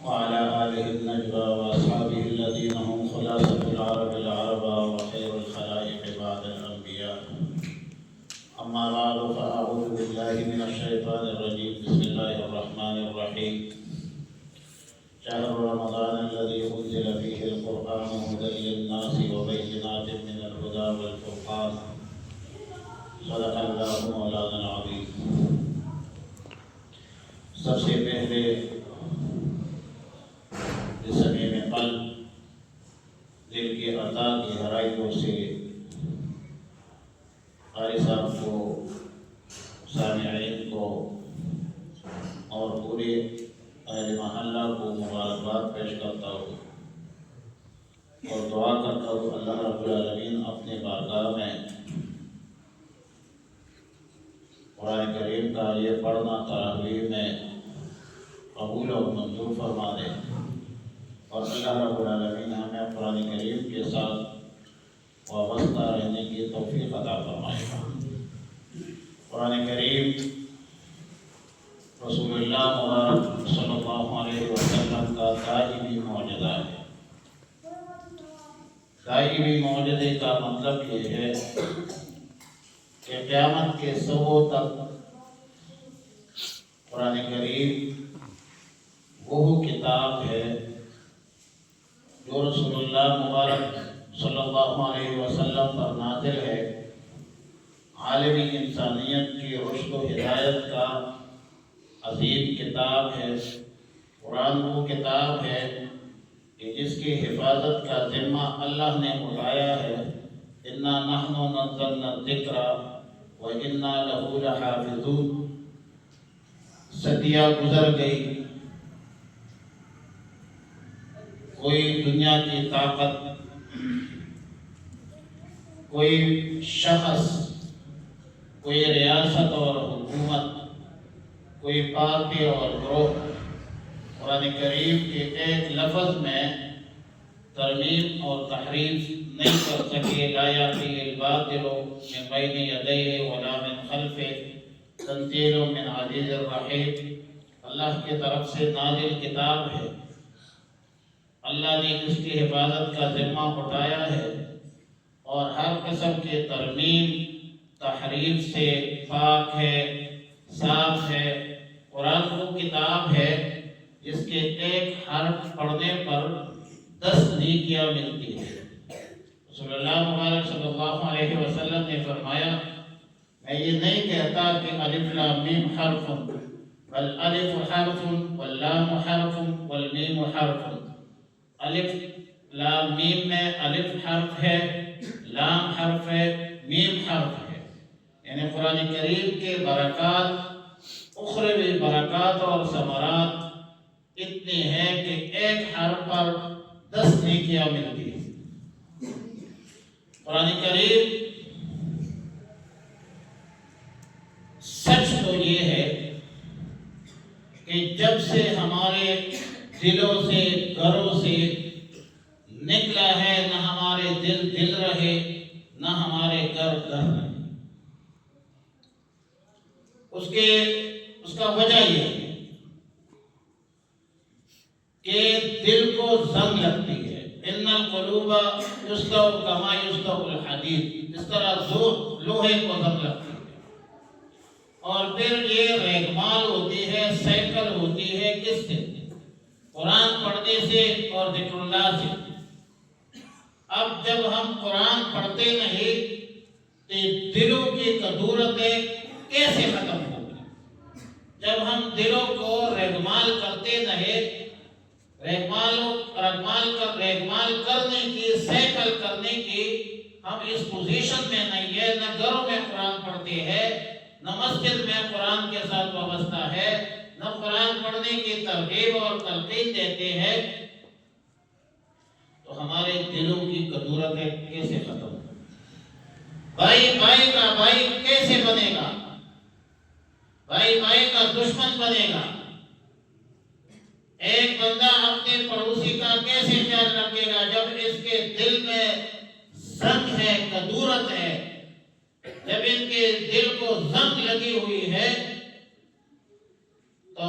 وعلى آله النجوى وأصحابه الذين هم خلاصة العرب وخير الخلائق بعد الأنبياء. أما بعد فأعوذ بالله من الشيطان الرجيم. بسم الله الرحمن الرحيم. شهر رمضان الذي أنزل فيه القرآن هدى للناس وبينات من الهدى والفرقان. صدق الله مولانا العظيم. سب سے پہلے صمیم قلب دل کی عطا کی گہرائیوں سے قاری صاحب کو، سامعین کو اور پورے اہل محلہ کو مبارکباد پیش کرتا ہوں اور دعا کرتا ہوں اللہ رب العالمین اپنے بارگاہ میں قرآن کریم کا یہ پڑھنا تراویح میں قبول اور منظور فرما دے، اور اللہ رب العالمین ہمیں قرآن کریم کے ساتھ وابستہ رہنے کی توفیق عطا فرمائے گا۔ قرآن کریم رسول اللہ مبارک صلی اللہ علیہ وسلم کا دائمی معجزہ ہے۔ دائمی معجزے کا مطلب یہ ہے کہ قیامت کے صبح تک قرآن کریم وہ کتاب ہے جو رسول اللہ مبارک صلی اللہ علیہ وسلم پر نازل ہے، عالمی انسانیت کی رشد و ہدایت کا عظیم کتاب ہے۔ قرآن وہ کتاب ہے کہ جس کی حفاظت کا ذمہ اللہ نے اٹھایا ہے۔ اِنَّا نَحْنُ نَزَّلْنَا الذِّكْرَ وَإِنَّا لَهُ لَحَافِظُونَ۔ صدیاں گزر گئی، کوئی دنیا کی طاقت، کوئی شخص، کوئی ریاست اور حکومت، کوئی پارٹی اور گروہ قرآن کریم کے ایک لفظ میں ترمیم اور تحریف نہیں کر سکے۔ لا یأتیہ الباطل من بین یدیہ ولا من خلفہ تنزیل من عزیز الرحیم۔ اللہ کی طرف سے نازل کتاب ہے، اللہ نے اس کی حفاظت کا ذمہ اٹھایا ہے اور ہر قسم کے ترمیم تحریف سے پاک ہے، صاف ہے۔ قرآن وہ کتاب ہے جس کے ایک حرف پڑھنے پر 10 نیکیاں ملتی ہیں۔ رسول اللہ مبارک صلی اللہ علیہ وسلم نے فرمایا، میں یہ نہیں کہتا کہ الف لام میم حرف، بل الف حرف واللام حرف والمیم حرف۔ الف لام میم میں الف حرف ہے، لام حرف ہے، میم حرف ہے۔ یعنی قرآن کریم کے برکات، اخروی برکات اور ثمرات اتنی ہیں کہ ایک حرف پر 10 نیکیاں ملتی ہیں۔ قرآن کریم سچ تو یہ ہے کہ جب سے ہمارے دلوں سے، گھروں سے نکلا ہے، نہ ہمارے دل دل رہے، نہ ہمارے گھر گھر رہے۔ اس کا وجہ یہ ہے کہ دل کو زنگ لگتی ہے۔ ان القلوب یصلح کما یصلح الحدید، اس طرح لوہے کو زنگ لگتی ہے، اور پھر یہ ریگمال ہوتی ہے، سائیکل ہوتی ہے کس سے؟ قرآن پڑھنے سے اور ذکر اللہ سے۔ اب جب ہم قرآن پڑھتے نہیں تو دلوں کی کدورتیں کیسے ختم ہوگی؟ جب ہم دلوں کو ریگمال کرتے نہیں، ریگمال کرنے کی، سائیکل کرنے کی ہم اس پوزیشن میں نہیں ہے، نہ گھروں میں قرآن پڑھتے ہیں، نہ مسجد میں قرآن کے ساتھ وابستہ ہے، نہ قرآن پڑھنے کی ترغیب اور تلقین دیتے ہیں، تو ہمارے دلوں کی کدورتیں کیسے ختم ہوں؟ بھائی بھائی کا بھائی کیسے بنے گا؟ بھائی بھائی کا دشمن بنے گا؟ ایک بندہ اپنے پڑوسی کا کیسے خیال رکھے گا جب اس کے دل میں زنگ ہے، کدورت ہے؟ جب ان کے دل کو زنگ لگی ہوئی ہے تو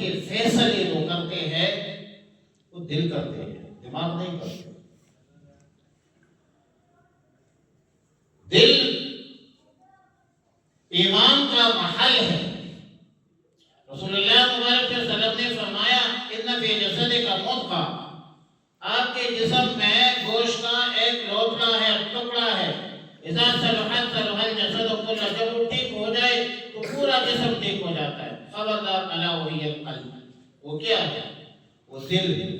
کے فیصلے جو کرتے ہیں وہ دل کرتے ہیں، دماغ نہیں کرتے۔ دل ایمان کا محل ہے۔ رسول اللہ مبارک صلی اللہ علیہ وسلم نے فرمایا ان فی جسدک مضغہ، آپ کے جسم میں گوشت کا ایک لوتھڑا ہے، ٹکڑا ہے، اذا صلحت صلح الجسد کلہ، جب وہ ٹھیک ہو جائے تو پورا جسم ٹھیک ہو جاتا ہے۔ خبردار الا وہی القلب، وہ کیا ہے؟ وہ دل ہے۔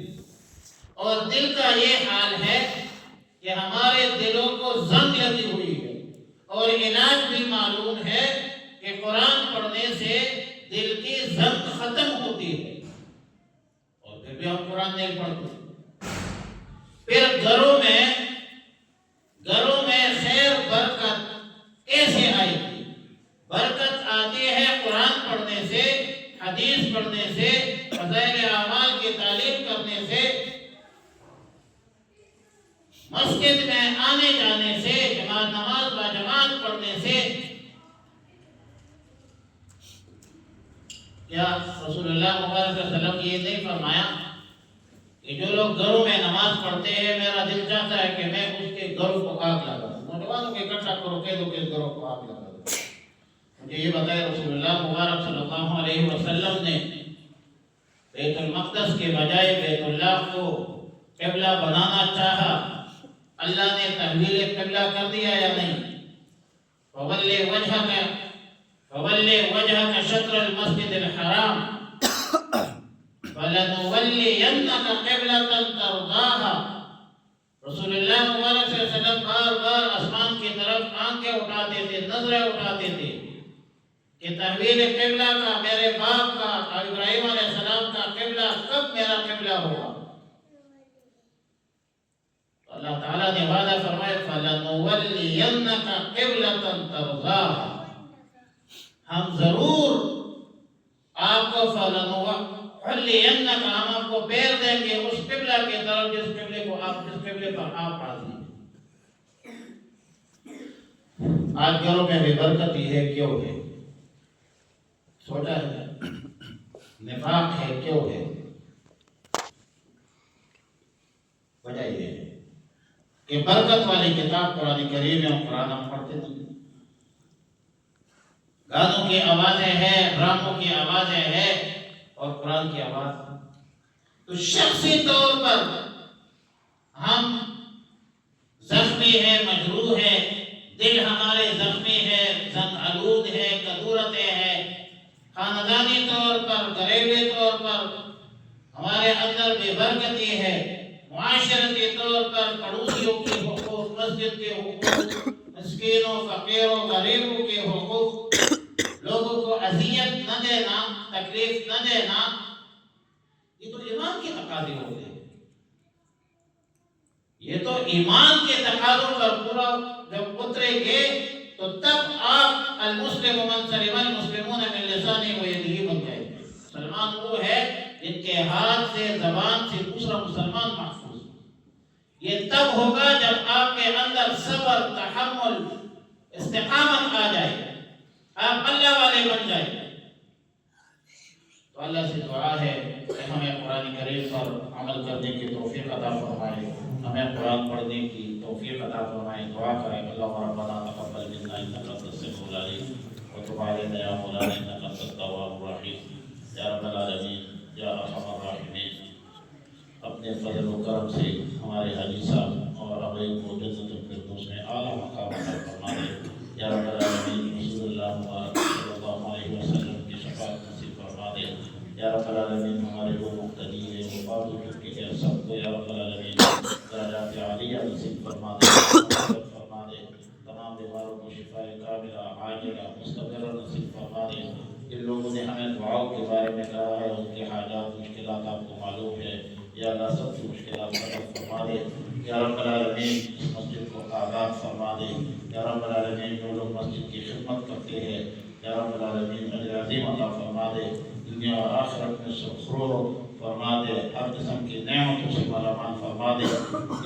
اور دل کا یہ حال ہے کہ ہمارے دلوں کو زنگ لگی ہوئی ہے، اور علاج بھی معلوم ہے کہ قرآن پڑھنے سے دل کی زنگ ختم ہوتی ہے، اور پھر بھی ہم قرآن نہیں پڑھتے۔ پھر گھروں میں خیر برکت کیسے آئے گی؟ برکت آتی ہے قرآن پڑھنے سے، حدیث پڑھنے سے، فضائل اعمال کی تعلیم کرنے سے، مسجد میں آنے جانے سے، نماز با جماعت پڑھنے سے۔ کیا رسول اللہ مبارک صلی اللہ علیہ وسلم یہ نہیں فرمایا کہ جو لوگ گھروں میں نماز پڑھتے ہیں میرا دل چاہتا ہے کہ میں اس کے گھروں کو آگ لگا دوں؟ نوجوانوں کے اکٹھا کرو، کہہ دو کہ اس گھروں کو آگ لگا دو۔ مجھے یہ بتایا رسول اللہ مبارک صلی اللہ علیہ وسلم نے بیت المقدس کے بجائے بیت اللہ کو قبلہ بنانا چاہا، اللہ نے تحویل قبلہ کر دیا یا نہیں؟ فَوَلِّ وَجْهَكَ شَطْرَ الْمَسْجِدِ الْحَرَامِ فَلَنُوَلِّيَنَّكَ قِبْلَةً تَرْضَاهَا۔ رسول اللہ مبارک صلی اللہ علیہ وسلم بار بار آسمان کی طرف آنکھیں اٹھاتے تھے، نظریں اٹھاتے تھے کہ تحویل قبلہ کا، میرے باپ کا، ابراہیم علیہ السلام کا قبلہ کب میرا قبلہ ہوگا؟ اللہ تعالیٰ نے وعدہ فرمایا فَلَنُوَلِّيَنَّكَ قِبْلَةً تَرْضَاهَا، ہم ضرور آپ کو فَلَنُوَلِّيَنَّكَ، ہم آپ کو پھیر دیں گے اس قبلہ کی طرف جس قبلے پر آپ راضی ہیں۔ آج گھروں میں بھی برکت ہی ہے، کیوں ہے؟ سوچا ہے؟ نفاق ہے، کیوں ہے؟ وجہ یہ ہے کہ برکت والی کتاب قرآن کریم ہے، قرآن ہم پڑھتے نہیں۔ گانوں کی آوازیں ہیں، ڈراموں کی آوازیں ہیں، اور قرآن کی آواز۔ تو شخصی طور پر ہم زخمی ہیں، مجروح ہیں، دل ہمارے زخمی ہے، زنگ آلود ہے، کدورتیں ہیں۔ خاندانی طور پر، گھریلو طور پر ہمارے اندر بے برکتی ہے۔ معاشرتی طور پر پڑوسیوں کے حقوق، مسجد کے حقوق، مسکینوں، فقیروں، غریبوں کے حقوق، لوگوں کو اذیت نہ دینا، تکلیف نہ دینا، یہ تو ایمان کے تقاضے ہوتے ہیں۔ یہ تو ایمان کے تقاضوں پر پورا جب اتریں گے تو تب آپ المسلم من سلم المسلمون من لسانہ و یدہ بن جائیں گے۔ مسلمان وہ ہے جن کے ہاتھ سے، زبان سے دوسرا مسلمان محفوظ۔ یہ تب ہوگا جب آپ کے اندر صبر، تحمل، استقامت آ جائے، آپ اللہ والے بن جائیں۔ تو اللہ سے دعا ہے کہ ہمیں قرآن کریم پر عمل کرنے کی توفیق عطا فرمائے، ہمیں قرآن پڑھنے کی توفیق عطا فرمائے۔ دعا کریں اللہ ربنا تقبل منا انک انت السمیع العلیم وتب علینا یا مولانا انک انت التواب الرحیم۔ یا رب العالمین، یا ارحم الراحمین، اپنے فضل و کرم سے ہمارے حاجی صاحب اور ہمیں کو جنت الفردوس میں اعلیٰ مقام عطا فرما دے۔ یا رب العالمین، رسول اللہ مبارک صلی اللہ علیہ وسلم کی شفاعت نصیب فرما دے۔ یا رب العالمین، ہمارے جو مقتدی ہیں، وفات ہو چکے ہیں، سب کو یا رب العالمین درجات عالیہ نصیب فرما دے، فرما دے۔ تمام بیماروں کو شفاء کاملہ عاجلہ مستمرہ نصیب فرما دے۔ جن لوگوں نے ہمیں دعاؤں کے بارے میں کہا ہے، ان کے حاجات، مشکلات آپ کو معلوم ہے، یا اللہ سب کی مشکلات ختم فرما دے۔ یا رب العالمین، اس مسجد کو آباد فرما دے۔ یا رب العالمین، جو لوگ مسجد کی خدمت کرتے ہیں، یا رب العالمین اجر عظیم عطا فرما دے، دنیا اور آخرت میں سرور فرما دے، ہر قسم کی نعمتوں سے مالا مال فرما دے۔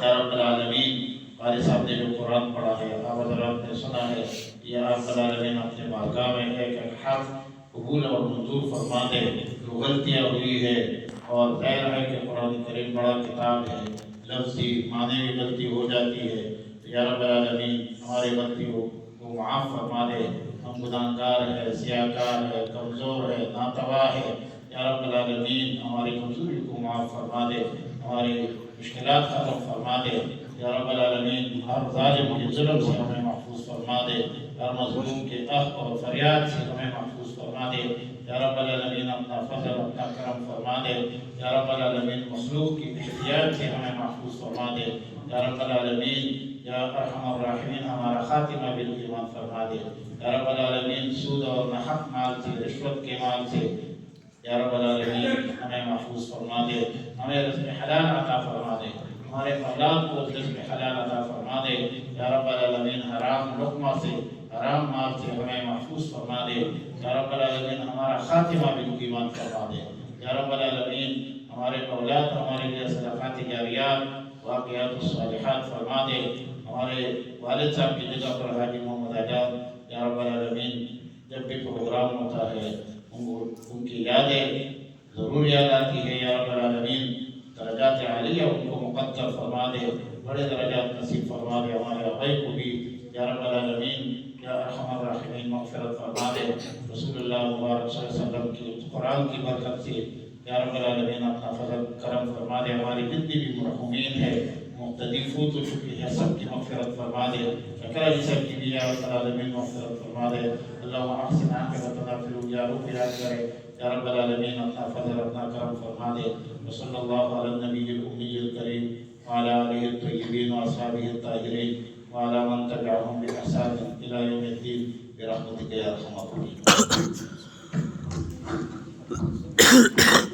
یا رب العالمین، قاری صاحب نے جو قرآن پڑھا ہے، آپ حضرات نے سنا ہے، یا رب العالمین اپنے بارگاہ میں ایک ایک حرف قبول اور منظور فرما دے۔ جو غلطیاں ہوئی ہے، اور ظاہر ہے کہ قرآن کریم بڑا کتاب ہے، لفظی معنی بھی غلطی ہو جاتی ہے، تو یا رب العالمین ہماری غلطیوں کو معاف فرما دے۔ ہم گناہگار ہے، سیاہکار ہے، کمزور ہے، ناتواں ہے، یا رب العالمین ہماری کمزوری کو معاف فرما دے، ہماری مشکلات ختم فرما دے۔ یا رب العالمین ہر ظالم کے ظلم سے ہمیں محفوظ فرما دے، ہر مظلوم کے اور فریاد سے ہمیں محفوظ فرما دے۔ یا رب العالمین اپنا فضل اپنا کرم فرما دے۔ یا رب العالمین مخلوق کی احتیاط سے ہمیں محفوظ فرما دے۔ یا رب العالمین یا ارحم الراحمین ہمارا خاتمہ بالایمان فرما دے۔ یا رب العالمین سود اور نحق مال سے، رشوت کے مال سے یا رب العالمین ہمیں محفوظ فرما دے، ہمیں رزق حلال عطا فرما دے، ہمارے اولاد کو رزق حلال عطا فرما دے۔ یا رب العالمین حرام لقمہ سے، حرام مال سے ہمیں محفوظ فرما دے۔ یا رب العالمین ہمارا خاتمہ بالایمان فرما دے۔ یا رب العالمین ہمارے اولاد ہمارے لیے صدقات جاریات، واقعات الصالحات فرما دے۔ ہمارے والد صاحب کی جگہ پر حاجی محمد آزاد یا رب العالمین جب بھی پروگرام ہوتا ہے ان کی یادیں ضرور یاد آتی ہے۔ یا رب العالمین درجات عالیہ ان کو مقدر فرما دے، بڑے درجات نصیب فرما دے۔ ہمارے آبائی کو بھی یا رب العالمین یا ارحم الراحمین مغفرت فرما دے۔ رسول اللہ مبارک صلی اللہ علیہ وسلم کی قرآن کی برکت سے یا رب العالمین اپنا فضل کرم فرما دے۔ ہماری جتنی بھی مرحومین ہے، مقتدی فوت ہو چکی ہے، سب کی مغفرت فرما دے۔ شکر علی صاحب کی بھی یا رب العالمین مغفرت فرما دے۔ اللہم احسن عاقبتنا فی الامور، یاد کرے یا رب العالمین اپنا فضل اپنا کرم فرما دے۔ وصلی اللہ علی النبی الامی الکریم وعلی آلہ الطیبین واصحابہ الطاہرین وعلی من تبعهم بإحسان إلی یوم الدین برحمتک یا ارحم الراحمین۔